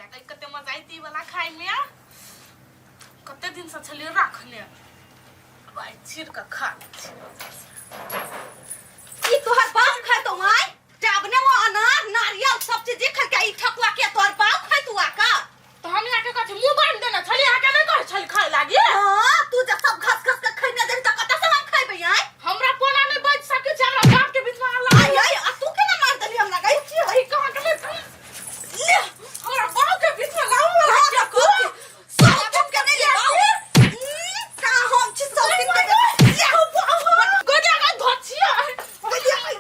आ गई कते मजा आई ती वाला खाए में कते दिन से छली रखने भाई चीर का खा ई तोहर बाप खाए तो माय टाबने में अनार नारियल सब चीज खा के ई ठकुआ के तोहर बाप खाए तू आका तो हम यहाँ के कथी मुंह बांध देना छली आके नहीं कह छल खाए लागी हां तू जब सब घस घस के खइने दे त कत से हम खाइबे आई हमरा कोना नहीं बच सके छै हमरा बाप के बीच में आला आई आई आ तू केना मार देली हमरा गई छी भाई कहां के ले हमरा बाप के बीच में लाऊ क्या को सब चुप के नहीं ले बाऊ का हम छी सब दिन के गोदिया का धोछिया गोदिया गई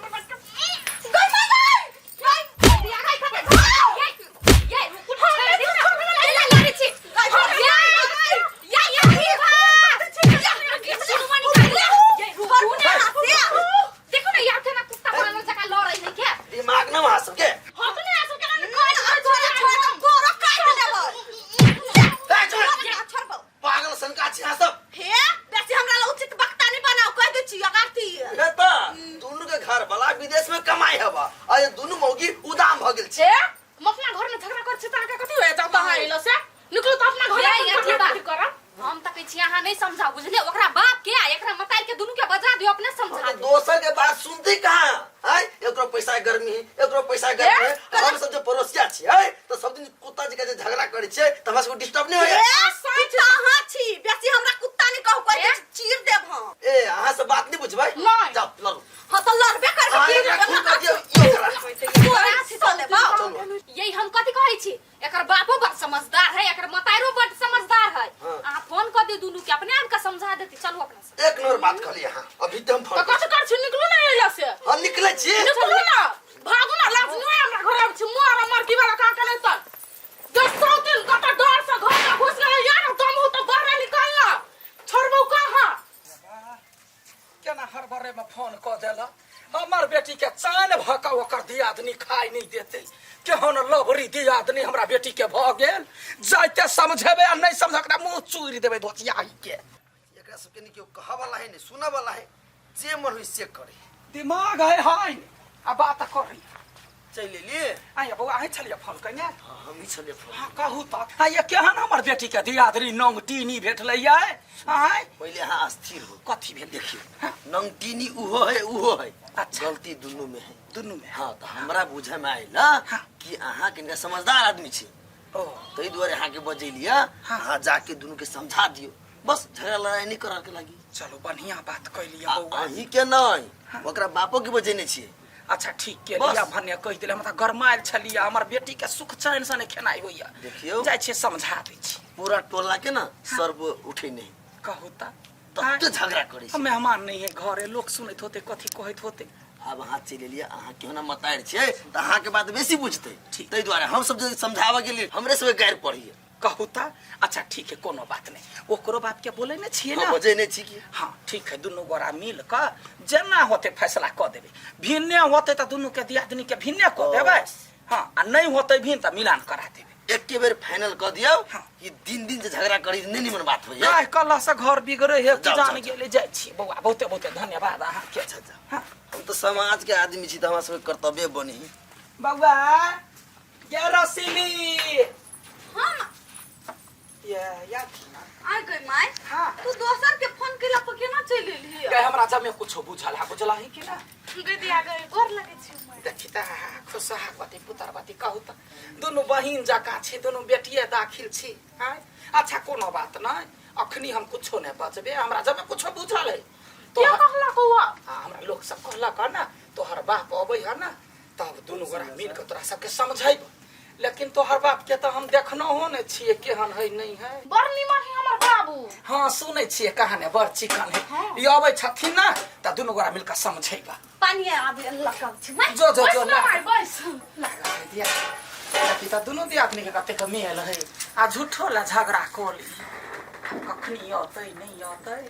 गोदिया गई खते ये उठ ले लागे छी देखो ना यार थे ना कुत्ता मारने जगह लड़ रही है क्या दिमाग ना मार सके हकने आसो के ना छोड़ गोरा काट देबो पागल सनका छी सब हे बेसी हमरा ल उचित वक्ता नहीं बनाओ कह दे छी अगारती हे त दुनु के घर वाला विदेश में कमाई हवा आ ये दुनु मौगी उदाम भ गेल छी हम अपना घर में झगड़ा कर छी त आके कथि होय जाता है इलो से निकलो त अपना घर में बात कर हम त कहै छी अहाँ नहीं समझाओ बुझले ओकरा बाप के एकरा मताई के दुनु के बजा दियो अपने समझा दे दोसर के बात सुनती कहां है एकरो पैसा गर्मी है एकरो पैसा गर्मी है हम सब जो पड़ोसिया छी है तो सब दिन कुत्ता जी के झगड़ा करे छे त हमरा सब डिस्टर्ब नहीं होय सच कहां छी बेसी हमरा कुत्ता नहीं कहू कह दे चीर देब हम ए अहां से बात नहीं बुझबै जाओ लड़ो हां त लड़बे कर के खून कर दियो यो करा तोरा छी चले बा यही हम कथि कहै छी एकर बापो बड़ समझदार है एकर मताइरो बड़ समझदार है आ फोन कर दे दुनु के अपने आप का समझा देती चलो अपना से एक नंबर बात कर लिया हां अभी तो हम फोन कथि कर छी निकलो ना इलो से हम निकले छी निकलो ना भागो ना लाज नहीं हमरा घर आब छी मोर की वाला का करे त 10 दिन कटा डर से घर में घुस गए यार तुम तो बाहर निकलना छोड़बो कहां केना हर बारे में फोन क देला हमर बेटी के चान भका ओकर दियादनी खाई नहीं देते केहन लवरी दियादनी हमरा बेटी के भ गेल जाइते समझेबे आ नहीं समझकरा मुंह चूरि देबे धोतिया के एकरा सबके नहीं केओ कहा वाला है नहीं सुना वाला है जे मन होई से करे दिमाग है हाय आ बात करी चल लिए आया बउआ है छलिए फोन कने हां हम ही चले फोन हां कहू त आया केहन हमर बेटी के दियादनी नंगटीनी भेटलै आय आय पहले हां अस्थिर हो कथि भेल देखियो नंगटीनी उहो है अच्छा गलती दुनु में है दुनु में हां तो हमरा बुझे में आइला कि अहां किनका समझदार आदमी छी ओ तई दुआरे अहां के बजैलिया हां जाके दुनु के समझा दियो बस झगड़ा लड़ाई नहीं करा के लागी चलो बढ़िया बात कैलिया बउआ अही के नहीं ओकरा बापो के बजेने छी अच्छा ठीक के लिया भने कह दिले हम त गरमाइल छलिया हमर बेटी के सुख चैन से खेनाई होइया देखियो जाय छे समझा दै छी पूरा टोला के ना सर्व उठे नहीं कहू त तब तो झगड़ा करे छी मेहमान नहीं है घरे लोग सुनैत होते कथि कहैत होते अब अहाँ चले लिया अहाँ क्यों ना मतार छे त अहाँ के बात बेसी बुझते ठीक तई द्वारा हम सब जो समझावा के लिए हमरे से गैर पढ़िए कहू त अच्छा ठीक है कोनो बात नहीं ओकरो बात के बोले न छिए ना बजे नहीं छी की हां ठीक है दुनु गोरा मिल क जेना होते फैसला क देबे भिन्ने होते त दुनु के दियादनी के भिन्ने क देबे हां आ नहीं होते भिन त मिलान करा देबे एक के बेर फाइनल क दियो कि दिन दिन से झगड़ा करी नहीं निमन बात होय काय कल्ला से घर बिगड़े है कि जान गेले जाय छी बउआ बहुते बहुते धन्यवाद अहाँ के अच्छा हां हम तो समाज के आदमी छी त हमरा सब कर्तव्य बनी बउआ ये रसीली हम या आ गई माय हां तू दोसर के फोन केला पर केना चल एली के हमरा जमे कुछो बुझल है बुझला ही कि ना गोदिया गई घर लगे छी देखि त खुशहागवती पुत्रवती कहू त दुनु बहिन जका छी दुनु बेटिए दाखिल छी हां अच्छा कोनो बात नहीं अखनी हम कुछो नहीं बचबे हमरा जमे कुछो बुझल है तो क्या कहला कौआ हमरा लोग सब कहला का ना तोहर बाप अबै है ना तब दुनु गोरा मिल के तोरा सबके समझाइब लेकिन तोहर बाप के त हम देखनो हो ने छिए केहन है नहीं है बड़ निमन है हमर बाबू हां सुनै छिए कहाने बड़ चिकन है ई अबै छथिन ना त दुनु गोरा मिल के समझाइबा पानी आबे लगल छी माय जो जो जो बस लगा दिया कि त दुनु दियादनी के कते मेल है आ झूठो ला झगड़ा कोली कखनी होतै नहीं होतै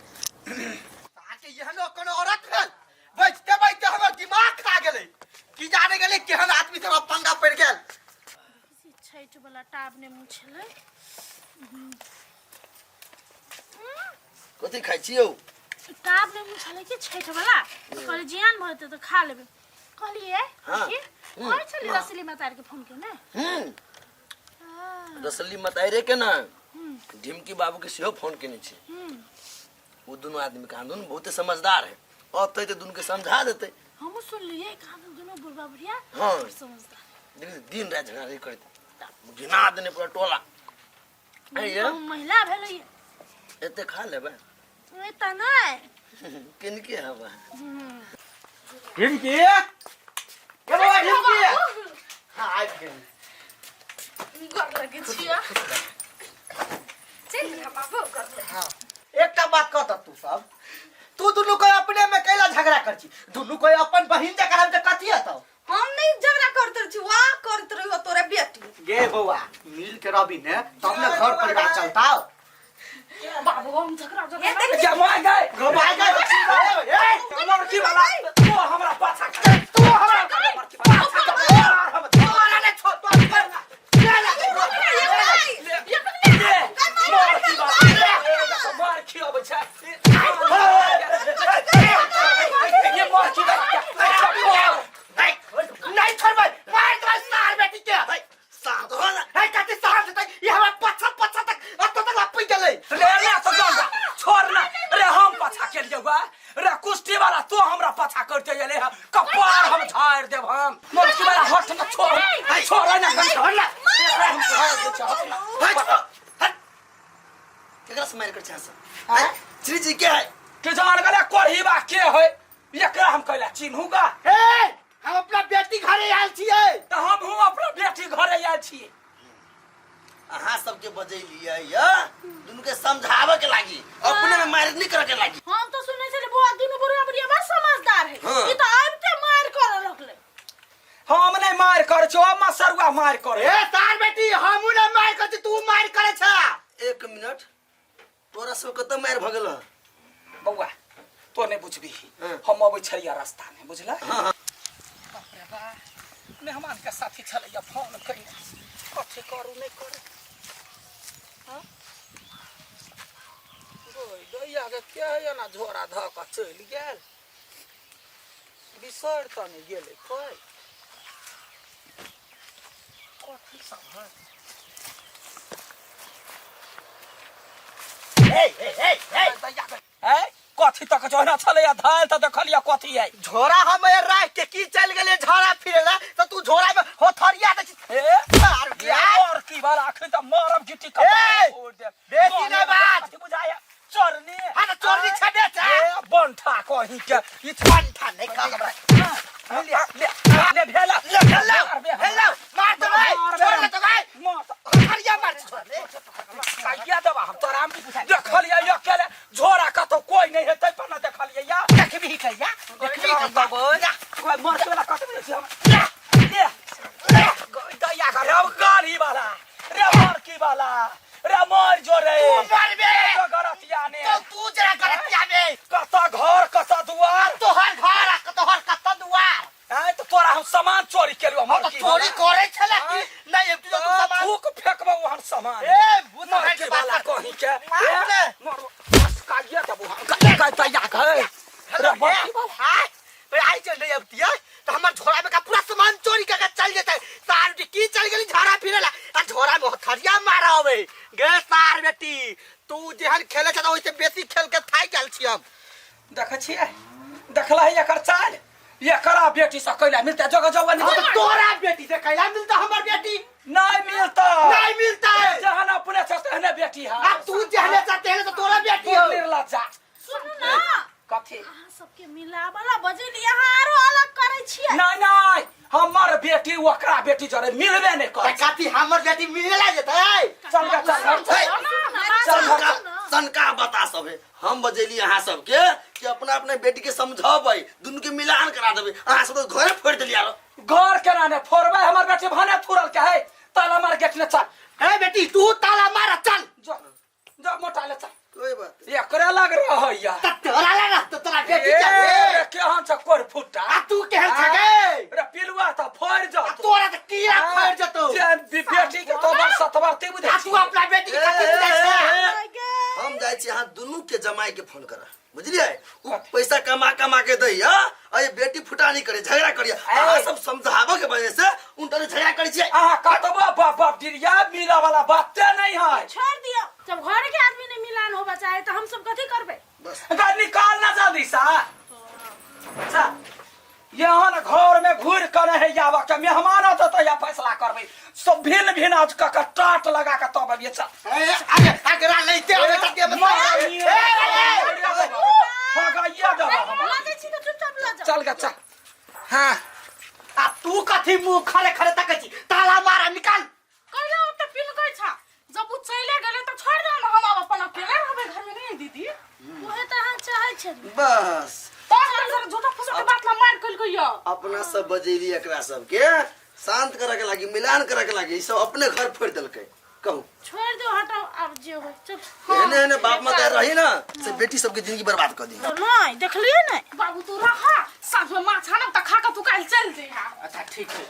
आके यहनो कोनो औरत है बैठते बैठते हमर दिमाग खा गेलै की जाने गेलै केहन आदमी से पंगा पड़ गेल छैठ वाला टाब ने मुछले कथि खाइ छियौ टाब ने मुछले के छैठ वाला कहले जियान भते त खा लेबे कहलिए हां ओइ छली रसली मातार के फोन के ने रसली मताइरे के ना ढिमकी बाबू के सेहो फोन केने छी वो दोनों आदमी का दोनों बहुत समझदार है अब तो दोनों के समझा देते हम सुन लिए कहां दोनों बुढ़वा बुढ़िया हाँ समझदार दिन रात झगड़ा नहीं करते गिना देने पूरा टोला ये महिला भेलै एते खा लेबे एता नहीं किनके हवा ढिमकी के बाबा ढिमकी हां आ गए गोर लगे छिया चल रे बाबू कर ले हाँ एक का बात कहता तू सब तू दोनों को अपने में कैला झगड़ा कर छी दोनों को अपन बहिन जका हम त कथि हतो हम नहीं झगड़ा करते छी वा करते रहो तोरे बेटी गे बौआ मिल के रवि ने तब न घर परिवार चलता बाबू हम झगड़ा ये देख जमा गए गोबाई गए ए लड़की वाला तू हमरा पाछा तू हमरा लड़की वाला हम तोरा ने छोड़ तो मार खियाबै छै ये मार की नहीं छोड़बै मार तो सार बेटी के साथ हो ना है कते सार से ये हमरा पछा तक अतो तक अपी गेलै ले ले तो गंगा छोड़ ना रे हम पाछा के लिए बा रे कुश्ती वाला तू हमरा पाछा करते गेले कपार हम झाड़ देब हम लड़की वाला हट ना छोड़ ना गंगा छोड़ ना हम झाड़ दे छ केकरा से मार कर चाहस हैं श्री जी के है के जान गले कोढ़ी बा के है एकरा हम कहला चिन्हूगा ए हम अपना बेटी घरे आयल छियै त हम हूं अपना बेटी घरे आयल छी अहाँ सबके बजैलिए या दुनू के समझावे के लागी अपने में मार नहीं करे के लागी हम तो सुनै छले बुआ दुनू बुढ़वा बुढ़िया बड़ समझदार है हाँ। ई तो आबते मार कर लगले हम नहीं मार कर छो मसरुआ मार कर ए सार बेटी हमू ने मार कर तू मार करे छ एक मिनट तोरा सब कत मार भगल बौआ तो नहीं बुझबी हाँ। हम अबै छलिया रास्ता में बुझला हाँ, हाँ। बाप रे बा मेहमान के साथी छलैया फोन कइने कथि करू नहीं करे हां गोई दैया के के है ना झोरा ध के चल गेल बिसर त नहीं गेले कोई कथि सब है दैया के है कथि तक जोना छलैया धाल त देखलिया कथि है झोरा हम राख के की चल गेले झोरा फिरेला तो तू झोरा में होथरिया दे ए मार दिया और की बार आखिर त मरब गिट्टी का ए, छोड़ दे बेटी ने बात। कथि बुझाया चोरनी हां तो चोरनी छबे छ ए बंठा कहि के ई ठंडा नहीं खा हमरा ले भेला हेलो मार तो भाई छोड़ ले तो भाई होथरिया मार छोड़ काया दबा हम तोरा हम देखलिया या केले झोरा का तो कोई नहीं हेतै पर ना देखलिया या देखबी कहिया देखबी या कोई मर के कत में छी हम ले दया कर अब गाड़ी वाला रे मार की वाला रे मार जोरे तू मारबे तो गरतिया ने तो तू जरा गलतिया में कता घर कता दुआर तो हर घर तो हर कत्ता दुआर है तो तोरा हम सामान चोरी केलु हम तो चोरी करे छला कि नहीं तू तो सामान थूक फेंकबो वहन सामान ए भूत मार है के के वाला बात कहि के मार ले। मार बस कालिया तब हम का तैया कर रे मार की वाला हां भाई आई चल नहीं अब तो हमर झोरा में का पूरा सामान चोरी करके चल जेतै सार की चल गेली झोरा फिरेला आ झोरा में हथरिया मारा होवे गे सार बेटी तू जेहन खेले छ ओइसे बेसी खेल के थाई गेल छी हम देख छिए देखला है एकर चाल एकरा बेटी से कैला मिलता जगह जवानी तो तोरा बेटी से कैला मिलता हमर बेटी नहीं मिलता नहीं मिलता है जहां अपने चाहते हैं बेटी है अब तू जहने चाहते है तो तोरा बेटी हो निर्लज्जा सुन ना कथि अहाँ सबके मिलावला बजैली अहाँ आरो अलग करै छियै नहीं नहीं हमर बेटी ओकरा बेटी जरे मिलबे नहीं कर काती हमर बेटी मिलेला जेतै चल चल सनका बता सब है हम बजेली अहाँ सबके कि अपना अपने बेटी के समझाबै दुनू के मिलान करा देबै अहाँ सब तो घरे फोड़ देलिया घर केना ने फोड़बे हमर बेटी भने थुरल के है ताला मार गेट ने चल ए बेटी तू ताला मार चल जो जो मोटा ले चल कोई बात ये करे लग रहा है या तोरा लगा तो तोरा बेटी ए जाबे केहन छ कोर फुटा आ तू केहन छ गे रे पिलुआ त फोड़ जा तोरा त कीड़ा फाड़ जतो बेटी के तो बार सतबार ते बुझे आ तू अपना बेटी के खातिर बुझै छै हम जाय छी अहाँ दुनू के जमाई के फोन करा बुझलिए उ पैसा कमा कमा के दै अरे बेटी फुटानी करे झगड़ा करिए अहाँ सब समझाबो के वजह से उनटर झगड़ा करै छियै आहा कतबो बाप डिरिया मिला वाला बाते नहीं है छोड़ दियो जब घर के आदमी ने मिलान होबा चाहे तो हम सब कथी करबे बस अगर निकाल ना जल्दी सा यहाँ न घर में घूर कर है जावा के मेहमान आता तो या फैसला करबे सब भिन्न भिन्न आज का टाट लगा के तब अभी चल आगे आगे लेते हो तक के लागे छी तो चुपचाप ला जा चल गा चल हाँ आ तू कथी मुंह खड़े खड़े तक छी ताला मारा निकाल कहले त पिन कह छा जब उ चले गेले तो छोड़ दो ना हम अपन अकेले रहबे घर में नहीं दीदी ओहे त हम चाहे छै बस जरा झूठा फूसा के बात ला मार कल कहियो अपना सब बजेली एकरा सब के शांत करे के लागी मिलान करे के लागी ई सब अपने घर फोड़ देलकै कहू छोड़ दो हटाओ अब जे हो चल एने बाप माता रही ना से बेटी सबके जिंदगी बर्बाद कर दी तो नहीं देखलिए नहीं बाबू तू रहा साथ में माछ आना त खा के तू काल चल जे अच्छा ठीक है